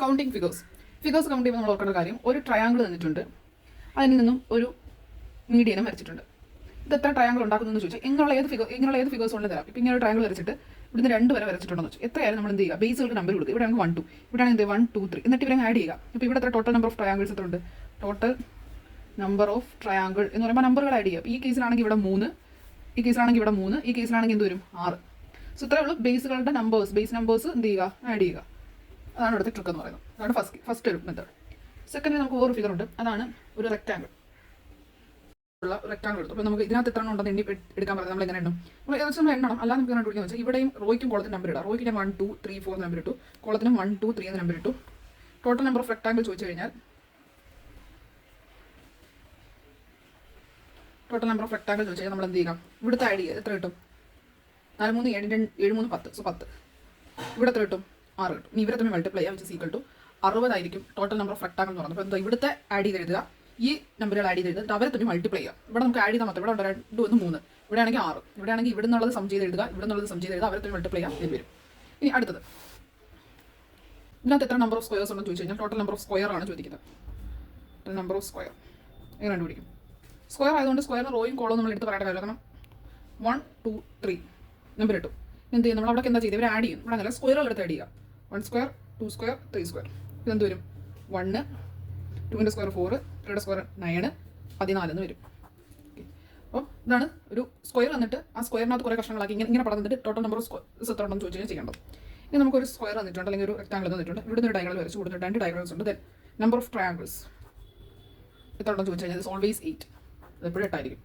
Counting figures count ചെയ്യുമ്പോൾ നമ്മൾ ഓർക്കേണ്ട കാര്യം, ഒരു ട്രയാങ്കിൾ തന്നിട്ടുണ്ട്, അതിൽ നിന്നും ഒരു മീഡിയനും വരച്ചിട്ടുണ്ട്. ഇത് എത്ര ട്രയാങ്കിൾ ഉണ്ടാക്കുന്നതെന്ന് ചോദിച്ചാൽ ഇങ്ങനെയുള്ള ഏത് ഫിഗേഴ്സ് കൊണ്ട് തരാം. ഇപ്പം ഇങ്ങനെ ഒരു ട്രയാങ്കിൾ വരച്ചിട്ട് ഇവിടുന്ന് 2 വരെ വരച്ചിട്ടുണ്ടെന്ന് വെച്ചാൽ എത്രയായാലും നമ്മൾ എന്ത് ചെയ്യുക, ബേസുകൾക്ക് നമ്പർ കൊടുക്കുക. ഇവിടെ നമുക്ക് 1 2, ഇവിടെയാണ് എന്ത് 1 2 3, എന്നിട്ട് ഇവരെ ആഡ് ചെയ്യുക. അപ്പോൾ ഇവിടെ എത്ര ടോട്ടൽ നമ്പർ ഓഫ് ട്രയാങ്കിൾസ് എത്ര ഉണ്ട്, ടോട്ടൽ നമ്പർ ഓഫ് ട്രയാങ്കിൾ എന്ന് പറയുമ്പോൾ നമ്പറുകൾ ആഡ് ചെയ്യുക. ഈ കേസിലാണെങ്കിൽ ഇവിടെ 3, ഈ കേസിലാണെങ്കിൽ ഇവിടെ 3, ഈ കേസിലാണെങ്കിൽ എന്ത് വരും 6. സോ ഇത്രയേ ഉള്ളൂ ബേസുകളുടെ ബേസ് നമ്പേഴ്സ് എന്ത് ചെയ്യുക, ആഡ് ചെയ്യുക. അതാണ് ഇവിടുത്തെ ട്രിക്ക് എന്ന് പറയുന്നത്. അതാണ് ഫസ്റ്റ് ഒരു മെത്തേഡ്. സെക്കൻഡ് നമുക്ക് വേറൊരു ഫിഗർ ഉണ്ട്, അതാണ് ഒരു റെക്റ്റാങ്കിൾ ഉള്ള റെക്റ്റാങ്കിൾ എടുത്തു. അപ്പോൾ നമുക്ക് ഇതിനകത്ത് എത്ര ഉണ്ടെന്ന് എണ്ണി എടുക്കാൻ പറയുന്നത് നമ്മൾ എങ്ങനെ എണ്ണം, നമ്മൾ ഏകദേശം നമ്മൾ എണ്ണണം. അല്ലാതെ നമുക്ക് കണ്ടുപിടിക്കുക വെച്ചാൽ ഇവിടെയും റോയ്ക്കും കോളത്തിന് നമ്പർ ഇടാം. റോയ്ക്ക് ഞാൻ 1 2 3 4 നമ്പർ ഇട്ടു, കോളത്തിനും 1 2 3 എന്ന നമ്പർ ഇട്ടു. ടോട്ടൽ നമ്പർ ഓഫ് റെക്റ്റാങ്കിൾ ചോദിച്ചു കഴിഞ്ഞാൽ നമ്മൾ എന്ത് ചെയ്യാം, ഇവിടുത്തെ ആഡ് ചെയ്യുക. എത്ര കിട്ടും, 4 3 7 7 3 10. സോ 10. ഇവിടെ എത്ര കിട്ടും, 6 കിട്ടും. ഇനി ഇവരെ തമ്മിൽ മൾട്ടിപ്ലൈ ചെയ്യാം, വിച്ച് ഈക്വൽ ടു 60 ആയിരിക്കും ടോട്ടൽ നമ്പർ ഓഫ് റെക്റ്റാങ്കിൾ എന്ന് പറയുന്നത്. അപ്പോൾ എന്താ, ഇവിടുത്തെ ആഡ് ചെയ്ത് എഴുതുക, ഈ നമ്പറുകൾ ആഡ് ചെയ്ത് എഴുതുക, അവരെ തമ്മിൽ മൾട്ടിപ്ലൈ ചെയ്യുക. ഇവിടെ നമുക്ക് ആഡ് ചെയ്താൽ മാത്രം, ഇവിടെ ഉണ്ട് 2 1 3, ഇവിടെ ആണെങ്കിൽ 6, ഇവിടെ ആണെങ്കിൽ ഇവിടെ നിന്നുള്ളത് സം ചെയ്ത് എഴുതുക, ഇവിടെ നിന്നുള്ളത് സം ചെയ്ത് എഴുതുക, അവരെ തമ്മിൽ മൾട്ടിപ്ലൈ ചെയ്യാം, ഇത് വരും. ഇനി അടുത്തത്, ഇതിനകത്ത് എത്ര നമ്പർ ഓഫ് സ്ക്വയർസ് ഉണ്ടെന്ന് ചോദിച്ചു കഴിഞ്ഞാൽ ടോട്ടൽ നമ്പർ ഓഫ് സ്ക്വയർ ആണ് ചോദിക്കുന്നത്. ടോട്ടൽ നമ്പർ ഓഫ് സ്ക്വയർ എങ്ങനെ കണ്ടുപിടിക്കും? സ്ക്വയർ ആയതുകൊണ്ട് സ്ക്വയറിന് റോയും കോളവും നമ്മൾ എടുത്ത് പറയേണ്ട കാര്യം, കാരണം 1 2 3 നമ്പർ ഇട്ടു. എന്ത് ചെയ്യും, നമ്മൾ അവിടെ എന്താ ചെയ്ത് ഇവർ ആഡ് ചെയ്യും. ഇവിടെ അങ്ങനെ സ്ക്വയറുകൾ എടുത്ത് ആഡ് ചെയ്യുക. 1 സ്ക്വയർ 2 സ്ക്വയർ 3 സ്ക്വയർ. ഇതെന്ത് വരും, 1 2 സ്ക്വയർ 4 3 സ്ക്വയർ 9 14 എന്ന് വരും. അപ്പോൾ ഇതാണ് ഒരു സ്ക്വയർ. എന്നിട്ട് ആ സ്ക്വയറിനകത്ത് കുറേ കഷ്ണങ്ങളാക്കി ഇങ്ങനെ പറഞ്ഞിട്ട് ടോട്ടൽ നമ്പർ ഓഫ് സ്ക്വയർസ് എത്ര ഉണ്ടെന്ന് ചോദിച്ചു കഴിഞ്ഞാൽ ചെയ്യേണ്ടത്. ഇനി നമുക്കൊരു സ്ക്വയർ തന്നിട്ടുണ്ട്, അല്ലെങ്കിൽ ഒരു റെക്ടാങ്കിൾ തന്നിട്ടുണ്ട്. ഇവിടുന്ന് ഒരു ഡയഗ്രാം വരച്ചു കൊടുത്തിട്ട് 2 ഡയഗ്രാംസ് ഉണ്ട്. ദെൻ നമ്പർ ഓഫ് ട്രയാങ്കിൾസ് എത്ര ഉണ്ടെന്ന് ചോദിച്ചു കഴിഞ്ഞാൽ ഓൾവേസ് 8. അത് എപ്പോഴും 8 ആയിരിക്കും.